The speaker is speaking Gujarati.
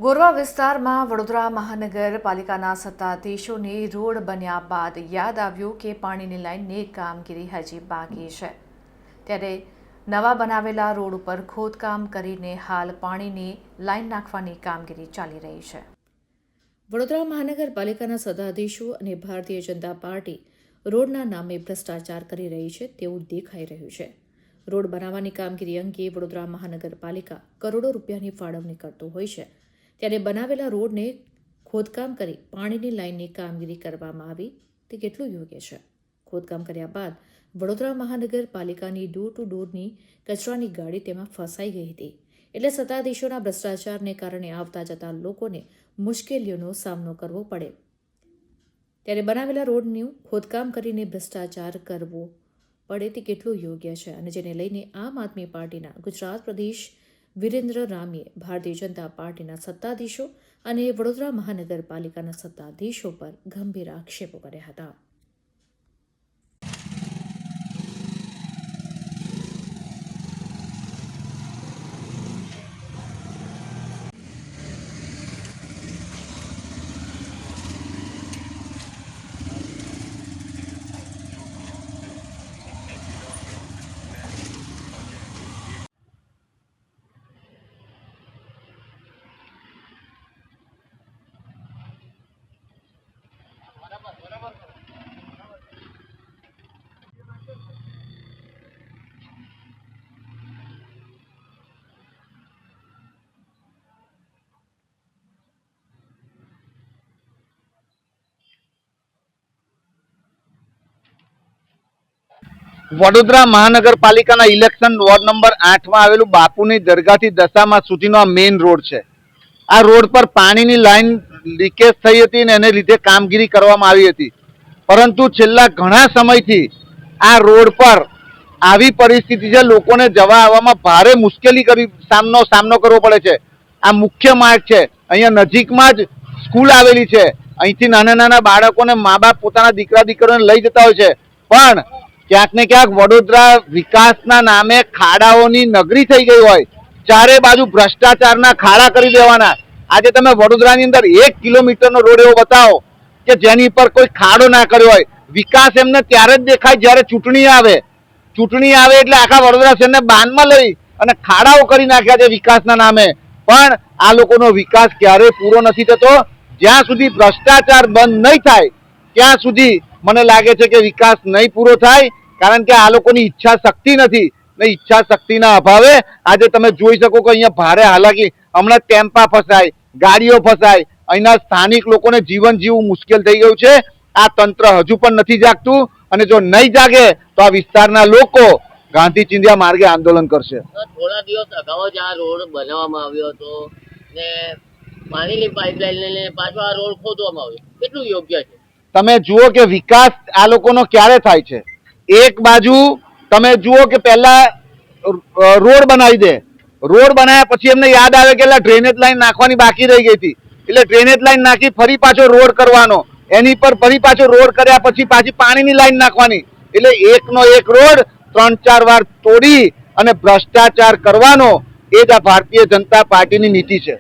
ગોરવા વિસ્તારમાં વડોદરા મહાનગરપાલિકાના સત્તાધીશોને રોડ બન્યા બાદ યાદ આવ્યું કે પાણીની લાઇનની કામગીરી હજી બાકી છે। ત્યારે નવા બનાવેલા રોડ ઉપર ખોદકામ કરીને હાલ પાણીની લાઇન નાખવાની કામગીરી ચાલી રહી છે। વડોદરા મહાનગરપાલિકાના સત્તાધીશો અને ભારતીય જનતા પાર્ટી રોડના નામે ભ્રષ્ટાચાર કરી રહી છે તેવું દેખાઈ રહ્યું છે। રોડ બનાવવાની કામગીરી અંગે વડોદરા મહાનગરપાલિકા કરોડો રૂપિયાની ફાળવણી કરતો હોય છે, ત્યારે બનાવેલા રોડને ખોદકામ કરી પાણીની લાઇનની કામગીરી કરવામાં આવી તે કેટલું યોગ્ય છે? ખોદકામ કર્યા બાદ વડોદરા મહાનગરપાલિકાની ડોર ટુ ડોરની કચરાની ગાડી તેમાં ફસાઈ ગઈ હતી, એટલે સત્તાધીશોના ભ્રષ્ટાચારને કારણે આવતા જતા લોકોને મુશ્કેલીઓનો સામનો કરવો પડે। ત્યારે બનાવેલા રોડનું ખોદકામ કરીને ભ્રષ્ટાચાર કરવો પડે તે કેટલું યોગ્ય છે, અને જેને લઈને આમ આદમી પાર્ટીના ગુજરાત પ્રદેશ વિરેન્દ્ર રામીએ ભારતીય જનતા પાર્ટીના સત્તાધીશો અને વડોદરા મહાનગરપાલિકાના સત્તાધીશો પર ગંભીર આક્ષેપો કર્યા હતા। વડોદરા મહાનગરપાલિકાના ઇલેક્શન વોર્ડ નંબર 8 માં આવેલું બાપુની દરગાહથી દશામા સુધીનો આ મેઇન રોડ છે। આ રોડ પર પાણીની લાઈન લીકેજ થઈ હતી અને એને લીધે કામગીરી કરવામાં આવી હતી, પરંતુ છેલ્લા ઘણા સમયથી આ રોડ પર આવી પરિસ્થિતિ છે, લોકોને જવા આવવામાં ભારે મુશ્કેલી સામનો કરવો પડે છે। આ મુખ્ય માર્ગ છે, અહીંયા નજીકમાં જ સ્કૂલ આવેલી છે, અહીંથી નાના નાના બાળકોને મા બાપ પોતાના દીકરા દીકરીઓને લઈ જતા હોય છે, પણ ક્યાંક ને ક્યાંક વડોદરા વિકાસના નામે ખાડાઓની નગરી થઈ ગઈ હોય, ચારે બાજુ ભ્રષ્ટાચારના ખાડા કરી દેવાના। આજે તમે વડોદરાની અંદર 1 કિલોમીટરનો રોડ એવો બતાવો કે જેની પર કોઈ ખાડો ના કર્યો હોય। વિકાસ એમને ત્યારે જ દેખાય જ્યારે ચૂંટણી આવે એટલે આખા વડોદરા શહેરને બાનમાં લઈ અને ખાડાઓ કરી નાખ્યા છે વિકાસના નામે, પણ આ લોકોનો વિકાસ ક્યારેય પૂરો નથી થતો। જ્યાં સુધી ભ્રષ્ટાચાર બંધ નહીં થાય ત્યાં સુધી મને લાગે છે કે વિકાસ નહીં પૂરો થાય, કારણ કે આ લોકોની ઈચ્છા શક્તિ નથી ને ઈચ્છા શક્તિના અભાવે આજે તમે જોઈ શકો કે અહીંયા ભારે હાલાકી, હમણાં ટેમ્પા ફસાય, ગાડીઓ ફસાય, અહીંના સ્થાનિક લોકોને જીવન જીવવું મુશ્કેલ થઈ ગયું છે। આ તંત્ર હજુ પણ નથી જાગતું, અને જો નહીં જાગે તો આ વિસ્તારના લોકો ગાંધી ચિંધ્યા માર્ગે આંદોલન કરશે। થોડા દિવસ અગાઉ જ આ રોડ બનાવવામાં આવ્યો હતો ને પાણીની પાઇપલાઇન લઈને પાછો આ રોડ ખોદવામાં આવ્યો, કેટલું યોગ્ય છે? તમે જુઓ કે વિકાસ આ લોકોનો ક્યારે થાય છે? એક બાજુ તમે જુઓ કે પહેલા રોડ બનાવી દે, રોડ બનાવ્યા પછી એમને યાદ આવે કે ડ્રેનેજ લાઈન નાખવાની બાકી રહી ગઈ હતી, એટલે ડ્રેનેજ લાઈન નાખી ફરી પાછો રોડ કરવાનો, એની પર ફરી પાછો રોડ કર્યા પછી પાછી પાણીની લાઈન નાખવાની, એટલે એકનો એક રોડ 3-4 વાર તોડી અને ભ્રષ્ટાચાર કરવાનો એ જ આ ભારતીય જનતા પાર્ટીની નીતિ છે।